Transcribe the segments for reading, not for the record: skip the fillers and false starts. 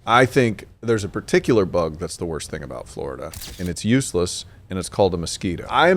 I think there's a particular bug that's the worst thing about Florida, and it's useless, and it's called a mosquito. I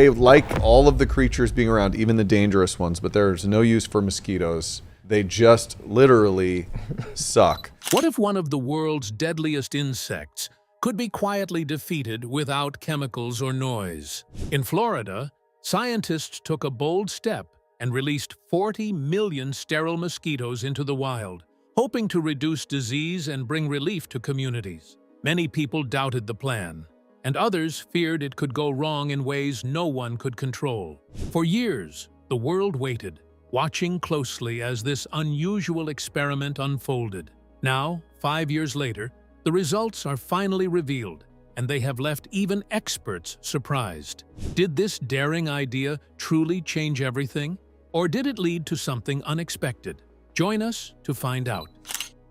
like all of the creatures being around, even the dangerous ones, but there's no use for mosquitoes. They just literally suck. What if one of the world's deadliest insects could be quietly defeated without chemicals or noise? In Florida, scientists took a bold step and released 40 million sterile mosquitoes into the wild, hoping to reduce disease and bring relief to communities. Many people doubted the plan, and others feared it could go wrong in ways no one could control. For years, the world waited, watching closely as this unusual experiment unfolded. Now, 5 years later, the results are finally revealed, and they have left even experts surprised. Did this daring idea truly change everything? Or did it lead to something unexpected? Join us to find out.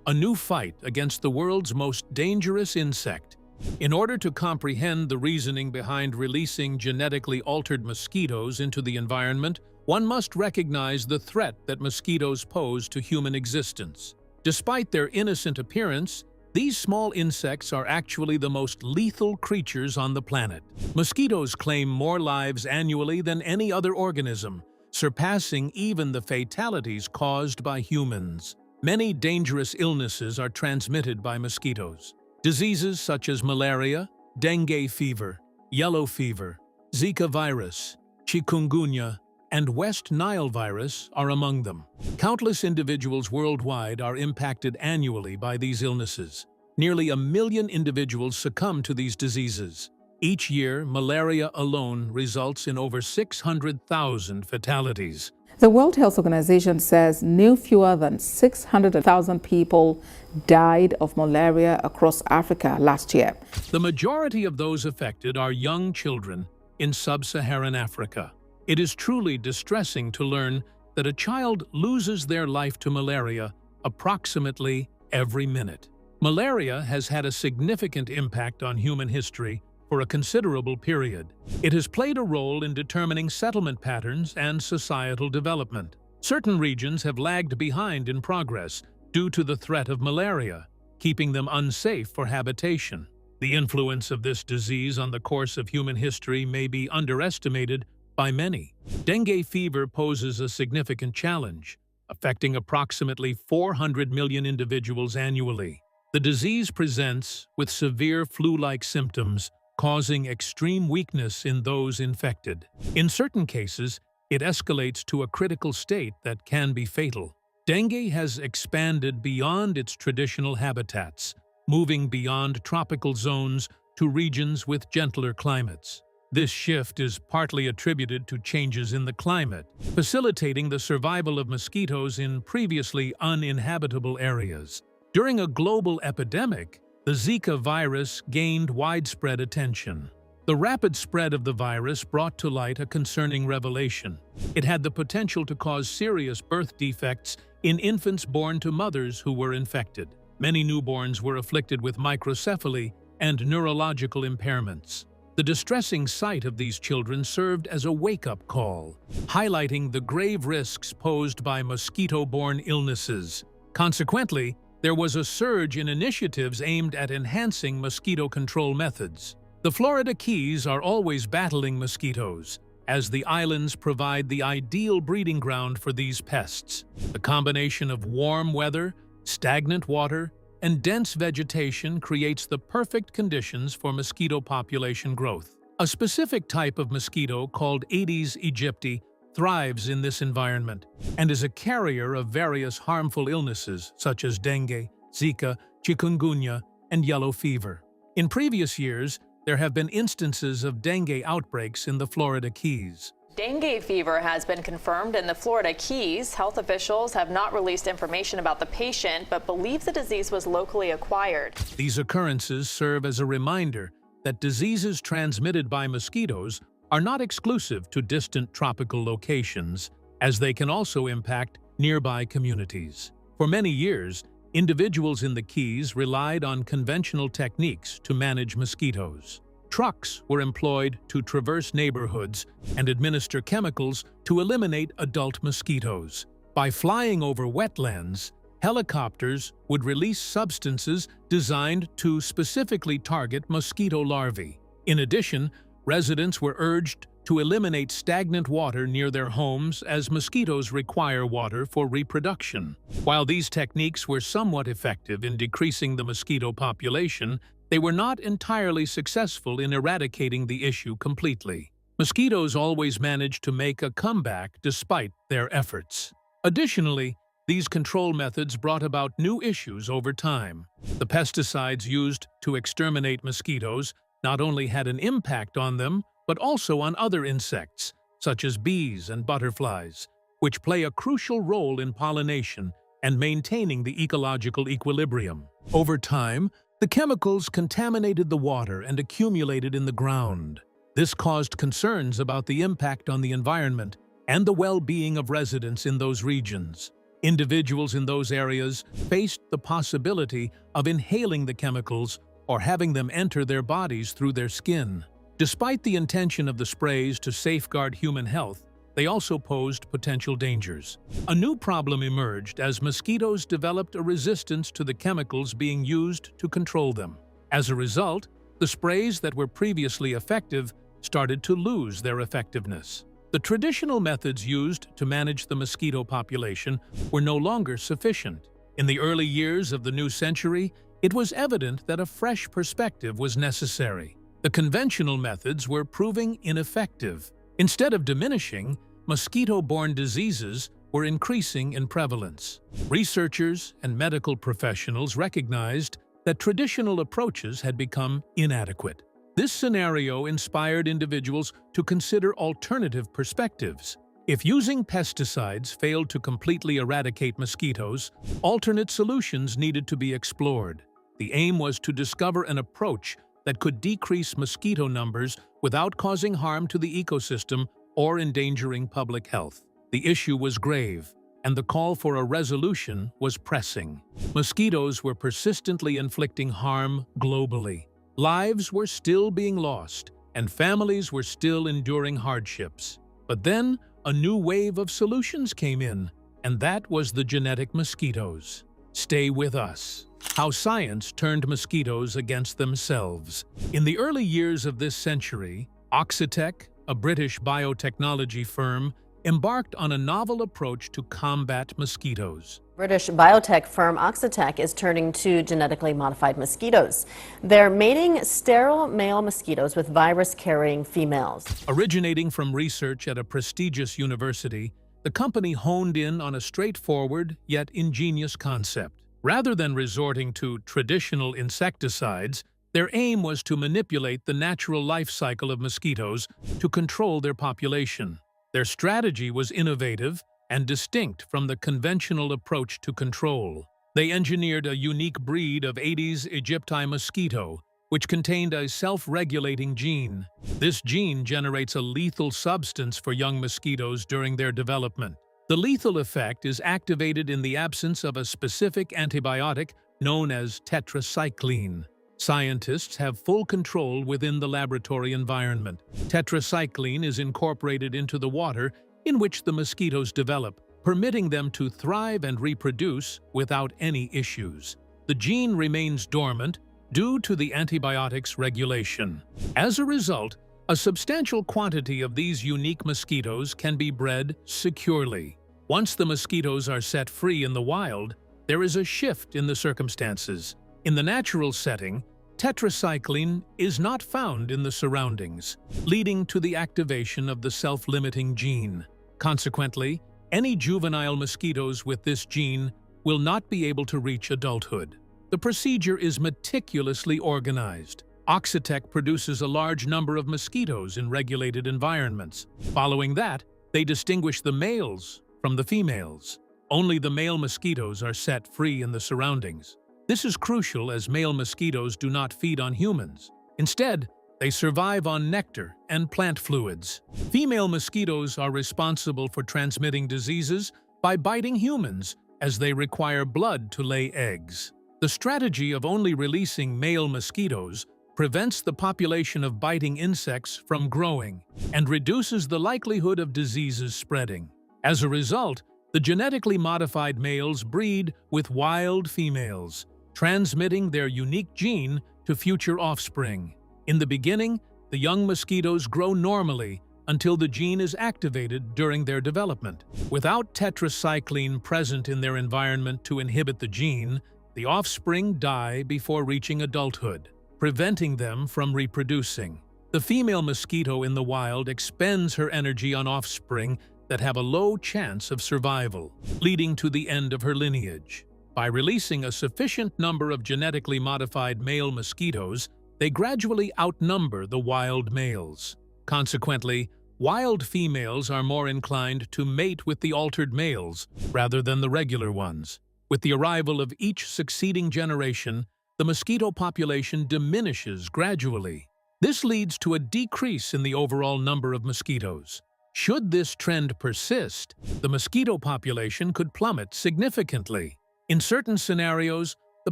A new fight against the world's most dangerous insect. In order to comprehend the reasoning behind releasing genetically altered mosquitoes into the environment, one must recognize the threat that mosquitoes pose to human existence. Despite their innocent appearance, these small insects are actually the most lethal creatures on the planet. Mosquitoes claim more lives annually than any other organism, surpassing even the fatalities caused by humans. Many dangerous illnesses are transmitted by mosquitoes. Diseases such as malaria, dengue fever, yellow fever, Zika virus, chikungunya, and West Nile virus are among them. Countless individuals worldwide are impacted annually by these illnesses. Nearly 1 million individuals succumb to these diseases. Each year, malaria alone results in over 600,000 fatalities. The World Health Organization says no fewer than 600,000 people died of malaria across Africa last year. The majority of those affected are young children in sub-Saharan Africa. It is truly distressing to learn that a child loses their life to malaria approximately every minute. Malaria has had a significant impact on human history for a considerable period. It has played a role in determining settlement patterns and societal development. Certain regions have lagged behind in progress due to the threat of malaria, keeping them unsafe for habitation. The influence of this disease on the course of human history may be underestimated by many. Dengue fever poses a significant challenge, affecting approximately 400 million individuals annually. The disease presents with severe flu-like symptoms, causing extreme weakness in those infected. In certain cases, it escalates to a critical state that can be fatal. Dengue has expanded beyond its traditional habitats, moving beyond tropical zones to regions with gentler climates. This shift is partly attributed to changes in the climate, facilitating the survival of mosquitoes in previously uninhabitable areas. During a global epidemic, the Zika virus gained widespread attention. The rapid spread of the virus brought to light a concerning revelation. It had the potential to cause serious birth defects in infants born to mothers who were infected. Many newborns were afflicted with microcephaly and neurological impairments. The distressing sight of these children served as a wake-up call, highlighting the grave risks posed by mosquito-borne illnesses. Consequently, there was a surge in initiatives aimed at enhancing mosquito control methods. The Florida Keys are always battling mosquitoes, as the islands provide the ideal breeding ground for these pests. The combination of warm weather, stagnant water, and dense vegetation creates the perfect conditions for mosquito population growth. A specific type of mosquito called Aedes aegypti thrives in this environment and is a carrier of various harmful illnesses such as dengue, Zika, chikungunya, and yellow fever. In previous years, there have been instances of dengue outbreaks in the Florida Keys. Dengue fever has been confirmed in the Florida Keys. Health officials have not released information about the patient, but believe the disease was locally acquired. These occurrences serve as a reminder that diseases transmitted by mosquitoes are not exclusive to distant tropical locations, as they can also impact nearby communities. For many years, individuals in the Keys relied on conventional techniques to manage mosquitoes. Trucks were employed to traverse neighborhoods and administer chemicals to eliminate adult mosquitoes. By flying over wetlands, helicopters would release substances designed to specifically target mosquito larvae. In addition, residents were urged to eliminate stagnant water near their homes as mosquitoes require water for reproduction. While these techniques were somewhat effective in decreasing the mosquito population, they were not entirely successful in eradicating the issue completely. Mosquitoes always managed to make a comeback despite their efforts. Additionally, these control methods brought about new issues over time. The pesticides used to exterminate mosquitoes not only had an impact on them, but also on other insects, such as bees and butterflies, which play a crucial role in pollination and maintaining the ecological equilibrium. Over time, the chemicals contaminated the water and accumulated in the ground. This caused concerns about the impact on the environment and the well-being of residents in those regions. Individuals in those areas faced the possibility of inhaling the chemicals or having them enter their bodies through their skin. Despite the intention of the sprays to safeguard human health, they also posed potential dangers. A new problem emerged as mosquitoes developed a resistance to the chemicals being used to control them. As a result, the sprays that were previously effective started to lose their effectiveness. The traditional methods used to manage the mosquito population were no longer sufficient. In the early years of the new century, it was evident that a fresh perspective was necessary. The conventional methods were proving ineffective. Instead of diminishing, mosquito-borne diseases were increasing in prevalence. Researchers and medical professionals recognized that traditional approaches had become inadequate. This scenario inspired individuals to consider alternative perspectives. If using pesticides failed to completely eradicate mosquitoes, alternate solutions needed to be explored. The aim was to discover an approach that could decrease mosquito numbers without causing harm to the ecosystem or endangering public health. The issue was grave, and the call for a resolution was pressing. Mosquitoes were persistently inflicting harm globally. Lives were still being lost, and families were still enduring hardships. But then, a new wave of solutions came in, and that was the genetic mosquitoes. Stay with us. How science turned mosquitoes against themselves. In the early years of this century, Oxitec, a British biotechnology firm, embarked on a novel approach to combat mosquitoes. British biotech firm Oxitec is turning to genetically modified mosquitoes. They're mating sterile male mosquitoes with virus-carrying females. Originating from research at a prestigious university, the company honed in on a straightforward yet ingenious concept. Rather than resorting to traditional insecticides, their aim was to manipulate the natural life cycle of mosquitoes to control their population. Their strategy was innovative and distinct from the conventional approach to control. They engineered a unique breed of Aedes aegypti mosquito, which contained a self-regulating gene. This gene generates a lethal substance for young mosquitoes during their development. The lethal effect is activated in the absence of a specific antibiotic known as tetracycline. Scientists have full control within the laboratory environment. Tetracycline is incorporated into the water in which the mosquitoes develop, permitting them to thrive and reproduce without any issues. The gene remains dormant due to the antibiotic's regulation. As a result, a substantial quantity of these unique mosquitoes can be bred securely. Once the mosquitoes are set free in the wild, there is a shift in the circumstances. In the natural setting, tetracycline is not found in the surroundings, leading to the activation of the self-limiting gene. Consequently, any juvenile mosquitoes with this gene will not be able to reach adulthood. The procedure is meticulously organized. Oxitec produces a large number of mosquitoes in regulated environments. Following that, they distinguish the males from the females. Only the male mosquitoes are set free in the surroundings. This is crucial as male mosquitoes do not feed on humans. Instead, they survive on nectar and plant fluids. Female mosquitoes are responsible for transmitting diseases by biting humans, as they require blood to lay eggs. The strategy of only releasing male mosquitoes prevents the population of biting insects from growing and reduces the likelihood of diseases spreading. As a result, The genetically modified males breed with wild females, transmitting their unique gene to future offspring. In the beginning, the young mosquitoes grow normally until the gene is activated during their development. Without tetracycline present in their environment to inhibit the gene, the offspring die before reaching adulthood, preventing them from reproducing. The female mosquito in the wild expends her energy on offspring that have a low chance of survival, leading to the end of her lineage. By releasing a sufficient number of genetically modified male mosquitoes, they gradually outnumber the wild males. Consequently, wild females are more inclined to mate with the altered males rather than the regular ones. With the arrival of each succeeding generation, the mosquito population diminishes gradually. This leads to a decrease in the overall number of mosquitoes. Should this trend persist, the mosquito population could plummet significantly. In certain scenarios, the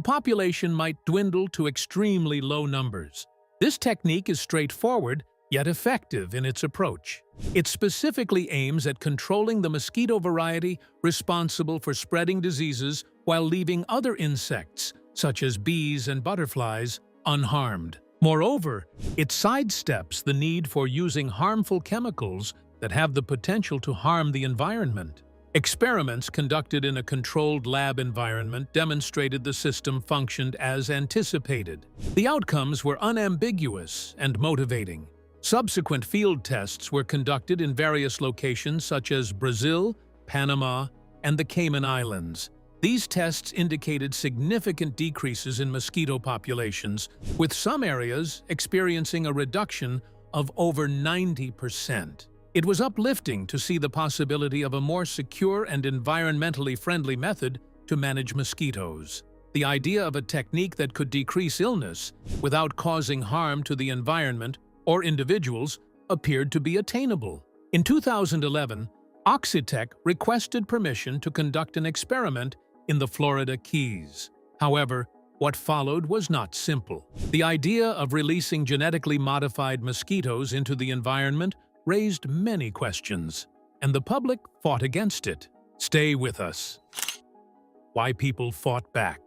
population might dwindle to extremely low numbers. This technique is straightforward, yet effective in its approach. It specifically aims at controlling the mosquito variety responsible for spreading diseases while leaving other insects, such as bees and butterflies, unharmed. Moreover, it sidesteps the need for using harmful chemicals that have the potential to harm the environment. Experiments conducted in a controlled lab environment demonstrated the system functioned as anticipated. The outcomes were unambiguous and motivating. Subsequent field tests were conducted in various locations such as Brazil, Panama, and the Cayman Islands. These tests indicated significant decreases in mosquito populations, with some areas experiencing a reduction of over 90%. It was uplifting to see the possibility of a more secure and environmentally friendly method to manage mosquitoes. The idea of a technique that could decrease illness without causing harm to the environment or individuals appeared to be attainable. In 2011, Oxitec requested permission to conduct an experiment in the Florida Keys. However, what followed was not simple. The idea of releasing genetically modified mosquitoes into the environment raised many questions, and the public fought against it. Stay with us. Why people fought back.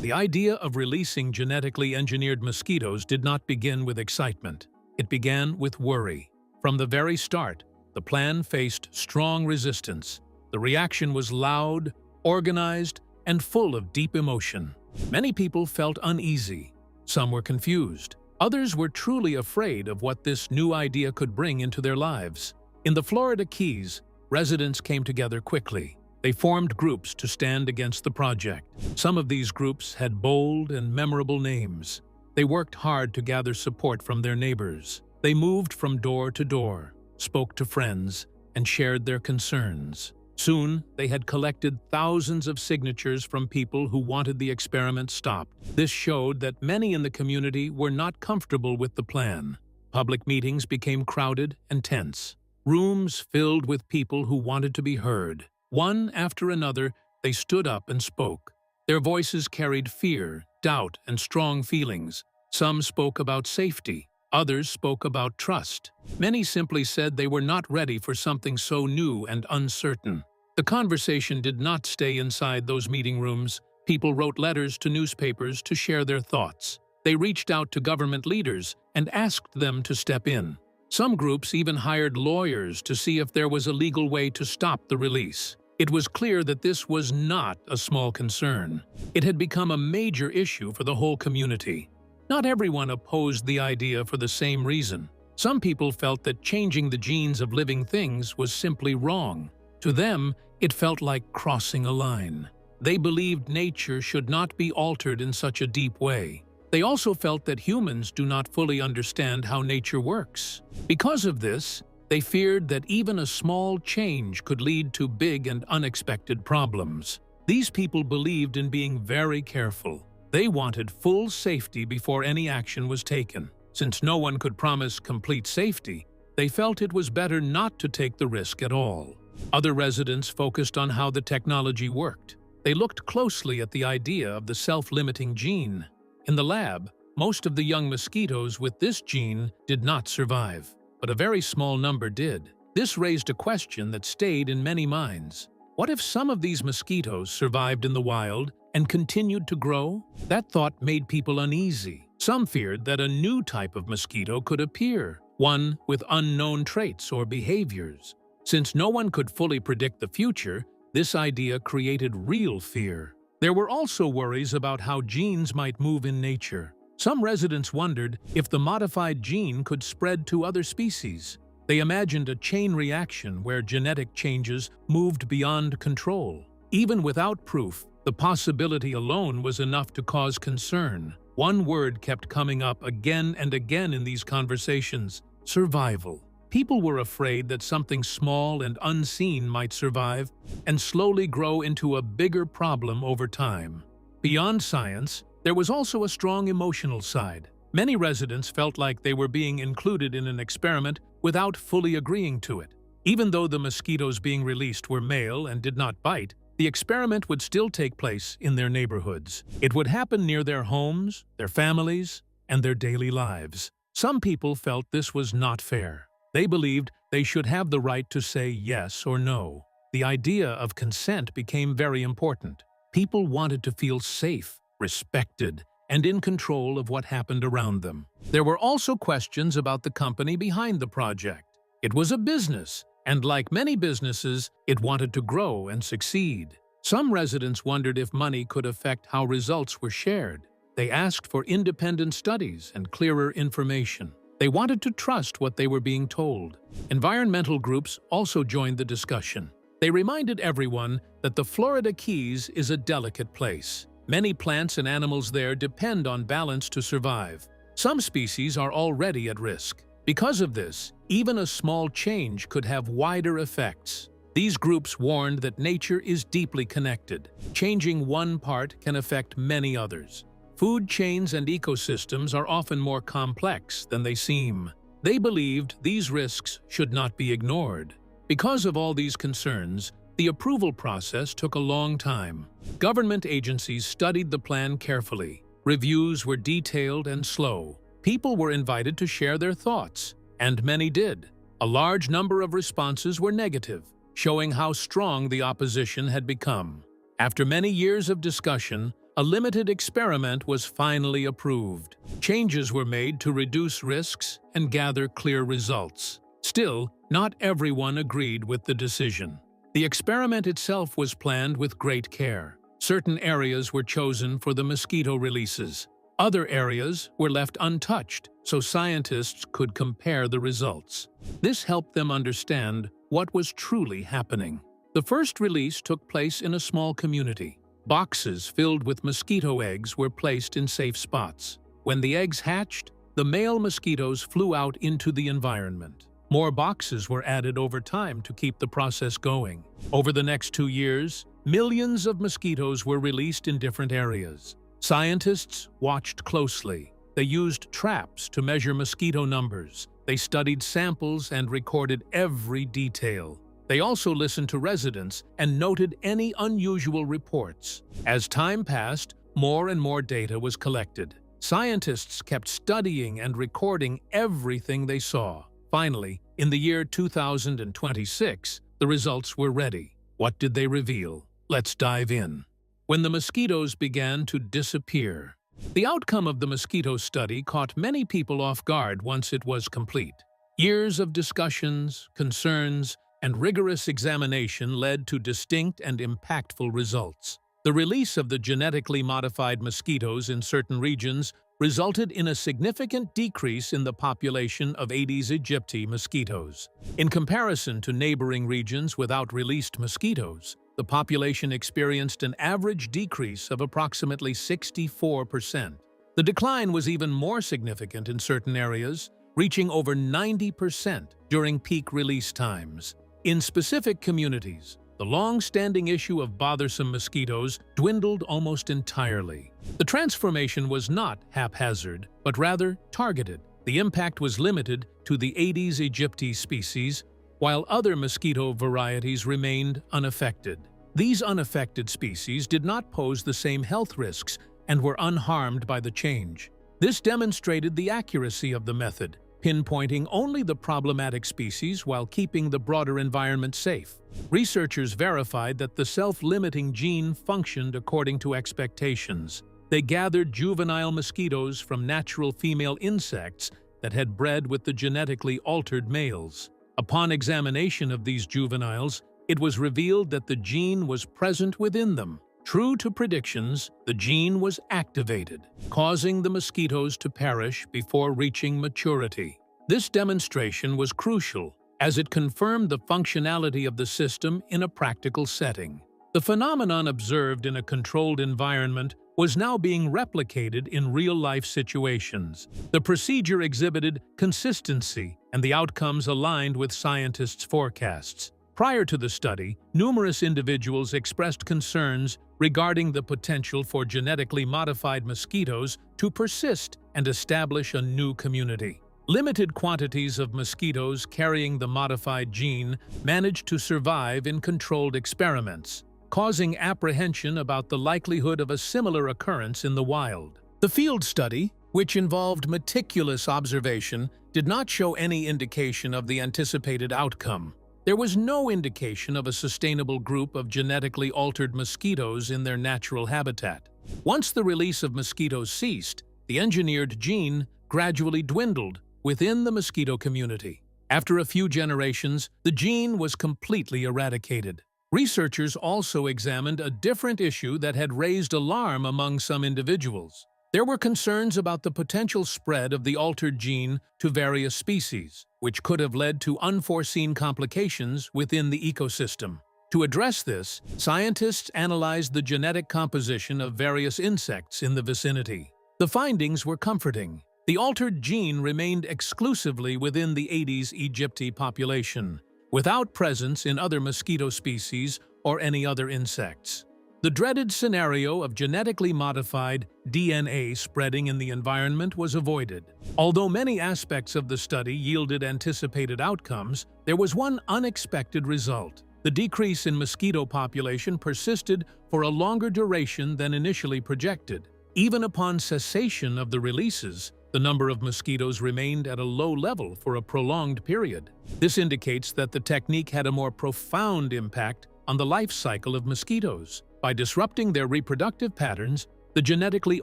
The idea of releasing genetically engineered mosquitoes did not begin with excitement. It began with worry. From the very start, the plan faced strong resistance. The reaction was loud, organized, and full of deep emotion. Many people felt uneasy. Some were confused. Others were truly afraid of what this new idea could bring into their lives. In the Florida Keys, residents came together quickly. They formed groups to stand against the project. Some of these groups had bold and memorable names. They worked hard to gather support from their neighbors. They moved from door to door, spoke to friends, and shared their concerns. Soon, they had collected thousands of signatures from people who wanted the experiment stopped. This showed that many in the community were not comfortable with the plan. Public meetings became crowded and tense. Rooms filled with people who wanted to be heard. One after another, they stood up and spoke. Their voices carried fear, doubt, and strong feelings. Some spoke about safety. Others spoke about trust. Many simply said they were not ready for something so new and uncertain. The conversation did not stay inside those meeting rooms. People wrote letters to newspapers to share their thoughts. They reached out to government leaders and asked them to step in. Some groups even hired lawyers to see if there was a legal way to stop the release. It was clear that this was not a small concern. It had become a major issue for the whole community. Not everyone opposed the idea for the same reason. Some people felt that changing the genes of living things was simply wrong. To them, it felt like crossing a line. They believed nature should not be altered in such a deep way. They also felt that humans do not fully understand how nature works. Because of this, they feared that even a small change could lead to big and unexpected problems. These people believed in being very careful. They wanted full safety before any action was taken. Since no one could promise complete safety, they felt it was better not to take the risk at all. Other residents focused on how the technology worked. They looked closely at the idea of the self-limiting gene. In the lab, most of the young mosquitoes with this gene did not survive, but a very small number did. This raised a question that stayed in many minds. What if some of these mosquitoes survived in the wild and continued to grow? That thought made people uneasy. Some feared that a new type of mosquito could appear, one with unknown traits or behaviors. Since no one could fully predict the future, this idea created real fear. There were also worries about how genes might move in nature. Some residents wondered if the modified gene could spread to other species. They imagined a chain reaction where genetic changes moved beyond control. Even without proof, the possibility alone was enough to cause concern. One word kept coming up again and again in these conversations: survival. People were afraid that something small and unseen might survive and slowly grow into a bigger problem over time. Beyond science, there was also a strong emotional side. Many residents felt like they were being included in an experiment without fully agreeing to it. Even though the mosquitoes being released were male and did not bite, the experiment would still take place in their neighborhoods. It would happen near their homes, their families, and their daily lives. Some people felt this was not fair. They believed they should have the right to say yes or no. The idea of consent became very important. People wanted to feel safe, respected, and in control of what happened around them. There were also questions about the company behind the project. It was a business, and like many businesses, it wanted to grow and succeed. Some residents wondered if money could affect how results were shared. They asked for independent studies and clearer information. They wanted to trust what they were being told. Environmental groups also joined the discussion. They reminded everyone that the Florida Keys is a delicate place. Many plants and animals there depend on balance to survive. Some species are already at risk. Because of this, even a small change could have wider effects. These groups warned that nature is deeply connected. Changing one part can affect many others. Food chains and ecosystems are often more complex than they seem. They believed these risks should not be ignored. Because of all these concerns, the approval process took a long time. Government agencies studied the plan carefully. Reviews were detailed and slow. People were invited to share their thoughts, and many did. A large number of responses were negative, showing how strong the opposition had become. After many years of discussion, a limited experiment was finally approved. Changes were made to reduce risks and gather clear results. Still, not everyone agreed with the decision. The experiment itself was planned with great care. Certain areas were chosen for the mosquito releases. Other areas were left untouched, so scientists could compare the results. This helped them understand what was truly happening. The first release took place in a small community. Boxes filled with mosquito eggs were placed in safe spots. When the eggs hatched, the male mosquitoes flew out into the environment. More boxes were added over time to keep the process going. Over the next 2 years, millions of mosquitoes were released in different areas. Scientists watched closely. They used traps to measure mosquito numbers. They studied samples and recorded every detail. They also listened to residents and noted any unusual reports. As time passed, more and more data was collected. Scientists kept studying and recording everything they saw. Finally, in the year 2026, the results were ready. What did they reveal? Let's dive in. When the mosquitoes began to disappear. The outcome of the mosquito study caught many people off guard once it was complete. Years of discussions, concerns, and rigorous examination led to distinct and impactful results. The release of the genetically modified mosquitoes in certain regions resulted in a significant decrease in the population of Aedes aegypti mosquitoes. In comparison to neighboring regions without released mosquitoes, the population experienced an average decrease of approximately 64%. The decline was even more significant in certain areas, reaching over 90% during peak release times. In specific communities, the long-standing issue of bothersome mosquitoes dwindled almost entirely. The transformation was not haphazard, but rather targeted. The impact was limited to the Aedes aegypti species, while other mosquito varieties remained unaffected. These unaffected species did not pose the same health risks and were unharmed by the change. This demonstrated the accuracy of the method. pinpointing only the problematic species while keeping the broader environment safe. Researchers verified that the self-limiting gene functioned according to expectations. They gathered juvenile mosquitoes from natural female insects that had bred with the genetically altered males. Upon examination of these juveniles, it was revealed that the gene was present within them. True to predictions, the gene was activated, causing the mosquitoes to perish before reaching maturity. This demonstration was crucial, as it confirmed the functionality of the system in a practical setting. The phenomenon observed in a controlled environment was now being replicated in real-life situations. The procedure exhibited consistency, and the outcomes aligned with scientists' forecasts. Prior to the study, numerous individuals expressed concerns regarding the potential for genetically modified mosquitoes to persist and establish a new community. Limited quantities of mosquitoes carrying the modified gene managed to survive in controlled experiments, causing apprehension about the likelihood of a similar occurrence in the wild. The field study, which involved meticulous observation, did not show any indication of the anticipated outcome. There was no indication of a sustainable group of genetically altered mosquitoes in their natural habitat. Once the release of mosquitoes ceased, the engineered gene gradually dwindled within the mosquito community. After a few generations, the gene was completely eradicated. Researchers also examined a different issue that had raised alarm among some individuals. There were concerns about the potential spread of the altered gene to various species, which could have led to unforeseen complications within the ecosystem. To address this, scientists analyzed the genetic composition of various insects in the vicinity. The findings were comforting. The altered gene remained exclusively within the Aedes aegypti population, without presence in other mosquito species or any other insects. The dreaded scenario of genetically modified DNA spreading in the environment was avoided. Although many aspects of the study yielded anticipated outcomes, there was one unexpected result. The decrease in mosquito population persisted for a longer duration than initially projected. Even upon cessation of the releases, the number of mosquitoes remained at a low level for a prolonged period. This indicates that the technique had a more profound impact on the life cycle of mosquitoes. By disrupting their reproductive patterns, the genetically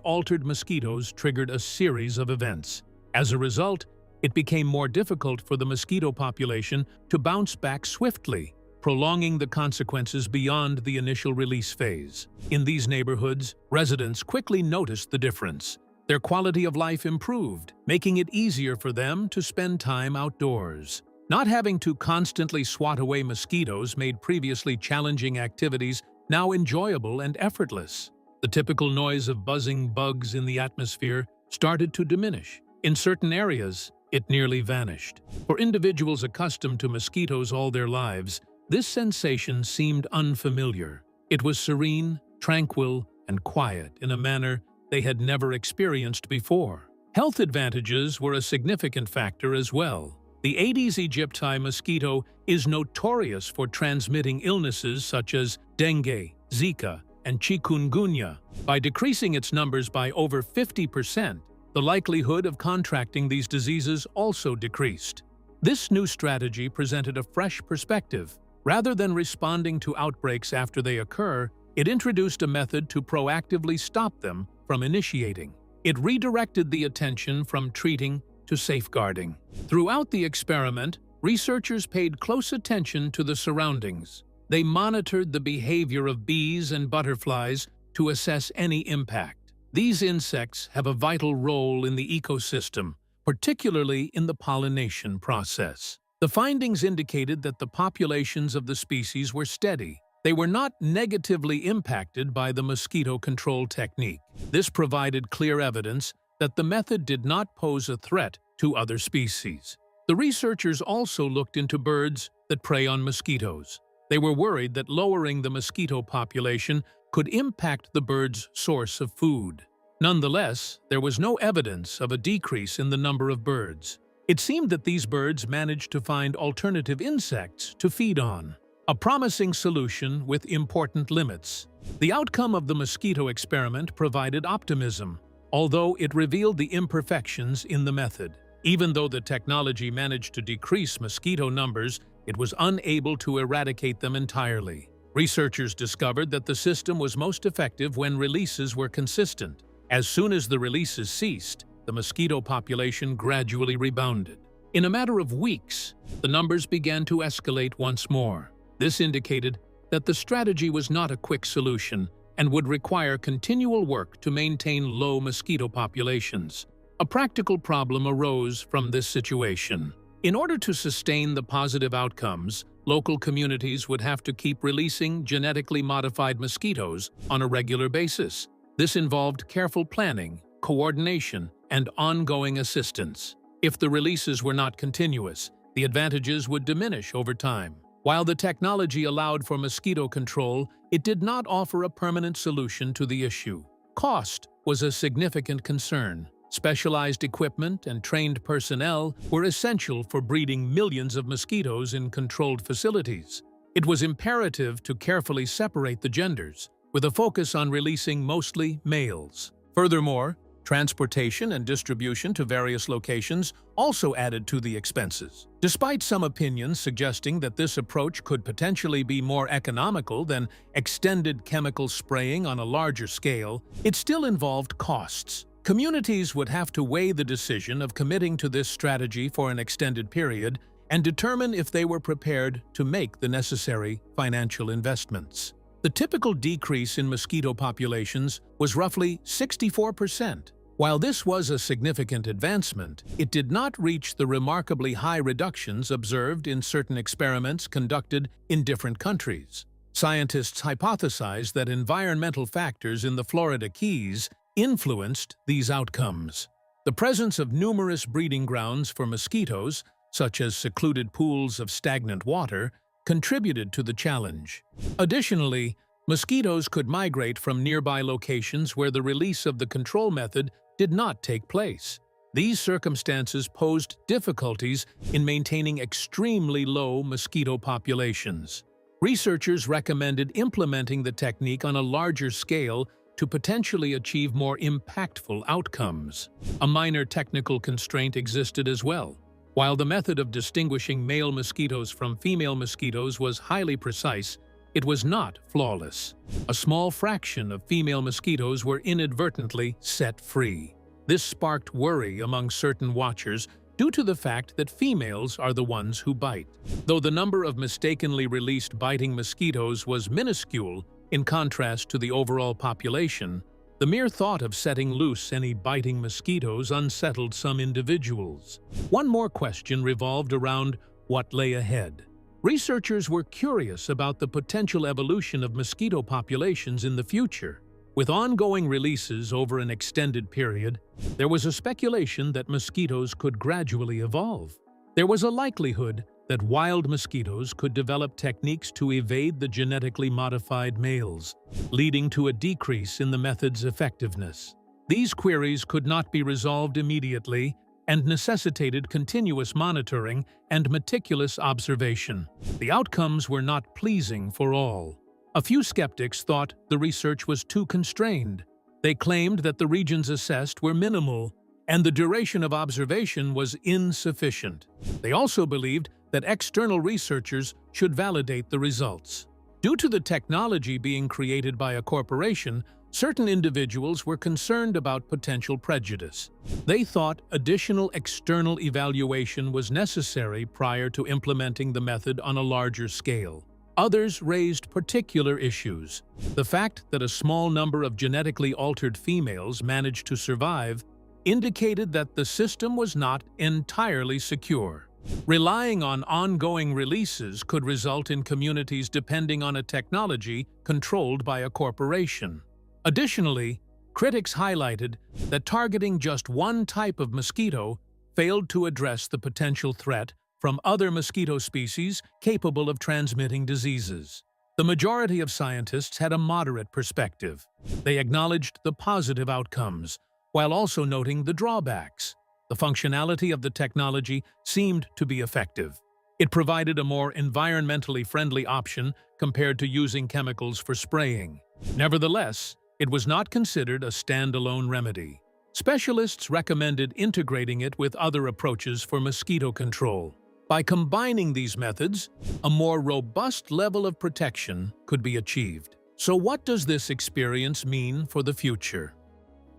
altered mosquitoes triggered a series of events. As a result, it became more difficult for the mosquito population to bounce back swiftly, prolonging the consequences beyond the initial release phase. In these neighborhoods, residents quickly noticed the difference. Their quality of life improved, making it easier for them to spend time outdoors. Not having to constantly swat away mosquitoes made previously challenging activities now enjoyable and effortless. The typical noise of buzzing bugs in the atmosphere started to diminish. In certain areas, it nearly vanished. For individuals accustomed to mosquitoes all their lives, this sensation seemed unfamiliar. It was serene, tranquil, and quiet in a manner they had never experienced before. Health advantages were a significant factor as well. The Aedes aegypti mosquito is notorious for transmitting illnesses such as dengue, Zika, and chikungunya. By decreasing its numbers by over 50%, the likelihood of contracting these diseases also decreased. This new strategy presented a fresh perspective. Rather than responding to outbreaks after they occur, it introduced a method to proactively stop them from initiating. It redirected the attention from treating to safeguarding. Throughout the experiment, researchers paid close attention to the surroundings. They monitored the behavior of bees and butterflies to assess any impact. These insects have a vital role in the ecosystem, particularly in the pollination process. The findings indicated that the populations of the species were steady. They were not negatively impacted by the mosquito control technique. This provided clear evidence that the method did not pose a threat to other species. The researchers also looked into birds that prey on mosquitoes. They were worried that lowering the mosquito population could impact the birds' source of food. Nonetheless, there was no evidence of a decrease in the number of birds. It seemed that these birds managed to find alternative insects to feed on, a promising solution with important limits. The outcome of the mosquito experiment provided optimism, although it revealed the imperfections in the method. Even though the technology managed to decrease mosquito numbers, it was unable to eradicate them entirely. Researchers discovered that the system was most effective when releases were consistent. As soon as the releases ceased, the mosquito population gradually rebounded. In a matter of weeks, the numbers began to escalate once more. This indicated that the strategy was not a quick solution and would require continual work to maintain low mosquito populations. A practical problem arose from this situation. In order to sustain the positive outcomes, local communities would have to keep releasing genetically modified mosquitoes on a regular basis. This involved careful planning, coordination, and ongoing assistance. If the releases were not continuous, the advantages would diminish over time. While the technology allowed for mosquito control, it did not offer a permanent solution to the issue. Cost was a significant concern. Specialized equipment and trained personnel were essential for breeding millions of mosquitoes in controlled facilities. It was imperative to carefully separate the genders, with a focus on releasing mostly males. Furthermore, transportation and distribution to various locations also added to the expenses. Despite some opinions suggesting that this approach could potentially be more economical than extended chemical spraying on a larger scale, it still involved costs. Communities would have to weigh the decision of committing to this strategy for an extended period and determine if they were prepared to make the necessary financial investments. The typical decrease in mosquito populations was roughly 64%. While this was a significant advancement, it did not reach the remarkably high reductions observed in certain experiments conducted in different countries. Scientists hypothesized that environmental factors in the Florida Keys influenced these outcomes. The presence of numerous breeding grounds for mosquitoes, such as secluded pools of stagnant water, contributed to the challenge. Additionally, mosquitoes could migrate from nearby locations where the release of the control method did not take place. These circumstances posed difficulties in maintaining extremely low mosquito populations. Researchers recommended implementing the technique on a larger scale to potentially achieve more impactful outcomes. A minor technical constraint existed as well. While the method of distinguishing male mosquitoes from female mosquitoes was highly precise, it was not flawless. A small fraction of female mosquitoes were inadvertently set free. This sparked worry among certain watchers due to the fact that females are the ones who bite. Though the number of mistakenly released biting mosquitoes was minuscule in contrast to the overall population, the mere thought of setting loose any biting mosquitoes unsettled some individuals. One more question revolved around what lay ahead. Researchers were curious about the potential evolution of mosquito populations in the future. With ongoing releases over an extended period, there was a speculation that mosquitoes could gradually evolve. There was a likelihood that wild mosquitoes could develop techniques to evade the genetically modified males, leading to a decrease in the method's effectiveness. These queries could not be resolved immediately and necessitated continuous monitoring and meticulous observation. The outcomes were not pleasing for all. A few skeptics thought the research was too constrained. They claimed that the regions assessed were minimal and the duration of observation was insufficient. They also believed that external researchers should validate the results. Due to the technology being created by a corporation, certain individuals were concerned about potential prejudice. They thought additional external evaluation was necessary prior to implementing the method on a larger scale. Others raised particular issues. The fact that a small number of genetically altered females managed to survive indicated that the system was not entirely secure. Relying on ongoing releases could result in communities depending on a technology controlled by a corporation. Additionally, critics highlighted that targeting just one type of mosquito failed to address the potential threat from other mosquito species capable of transmitting diseases. The majority of scientists had a moderate perspective. They acknowledged the positive outcomes, while also noting the drawbacks. The functionality of the technology seemed to be effective. It provided a more environmentally friendly option compared to using chemicals for spraying. Nevertheless, it was not considered a standalone remedy. Specialists recommended integrating it with other approaches for mosquito control. By combining these methods, a more robust level of protection could be achieved. So what does this experience mean for the future?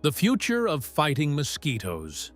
The future of fighting mosquitoes.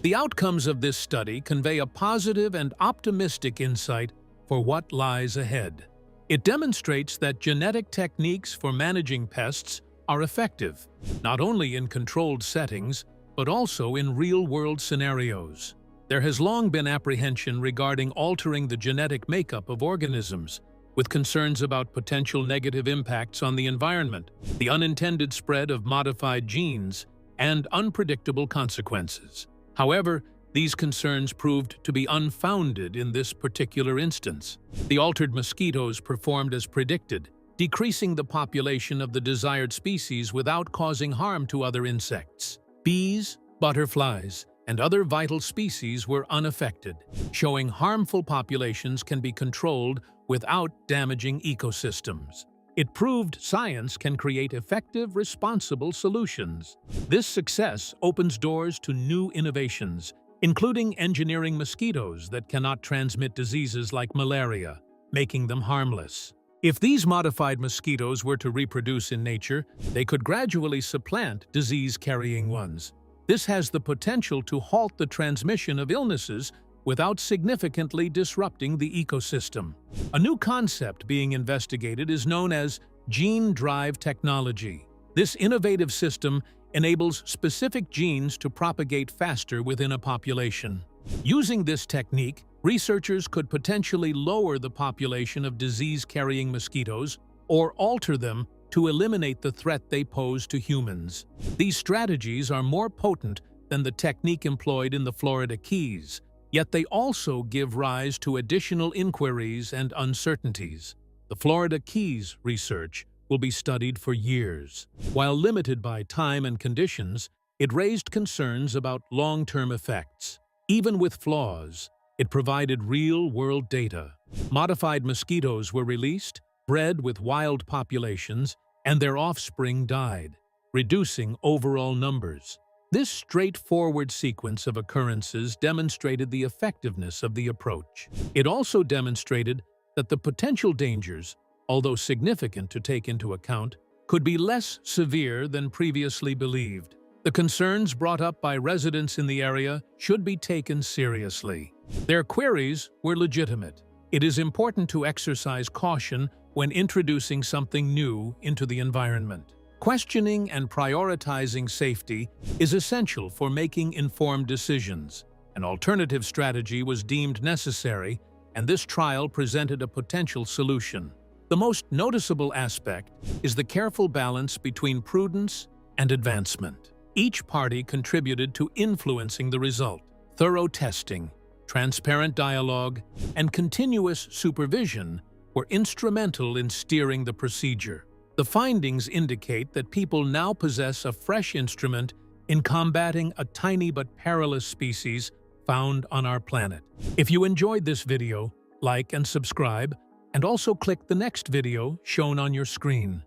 The outcomes of this study convey a positive and optimistic insight for what lies ahead. It demonstrates that genetic techniques for managing pests are effective, not only in controlled settings, but also in real-world scenarios. There has long been apprehension regarding altering the genetic makeup of organisms, with concerns about potential negative impacts on the environment, the unintended spread of modified genes, and unpredictable consequences. However, these concerns proved to be unfounded in this particular instance. The altered mosquitoes performed as predicted, decreasing the population of the desired species without causing harm to other insects. Bees, butterflies, and other vital species were unaffected, showing harmful populations can be controlled without damaging ecosystems. It proved science can create effective, responsible solutions. This success opens doors to new innovations, including engineering mosquitoes that cannot transmit diseases like malaria, making them harmless. If these modified mosquitoes were to reproduce in nature, they could gradually supplant disease-carrying ones. This has the potential to halt the transmission of illnesses without significantly disrupting the ecosystem. A new concept being investigated is known as gene drive technology. This innovative system enables specific genes to propagate faster within a population. Using this technique, researchers could potentially lower the population of disease-carrying mosquitoes or alter them to eliminate the threat they pose to humans. These strategies are more potent than the technique employed in the Florida Keys, yet they also give rise to additional inquiries and uncertainties. The Florida Keys research will be studied for years. While limited by time and conditions, it raised concerns about long-term effects. Even with flaws, it provided real-world data. Modified mosquitoes were released, bred with wild populations, and their offspring died, reducing overall numbers. This straightforward sequence of occurrences demonstrated the effectiveness of the approach. It also demonstrated that the potential dangers, although significant to take into account, could be less severe than previously believed. The concerns brought up by residents in the area should be taken seriously. Their queries were legitimate. It is important to exercise caution when introducing something new into the environment. Questioning and prioritizing safety is essential for making informed decisions. An alternative strategy was deemed necessary, and this trial presented a potential solution. The most noticeable aspect is the careful balance between prudence and advancement. Each party contributed to influencing the result. Thorough testing, transparent dialogue, and continuous supervision were instrumental in steering the procedure. The findings indicate that people now possess a fresh instrument in combating a tiny but perilous species found on our planet. If you enjoyed this video, like and subscribe, and also click the next video shown on your screen.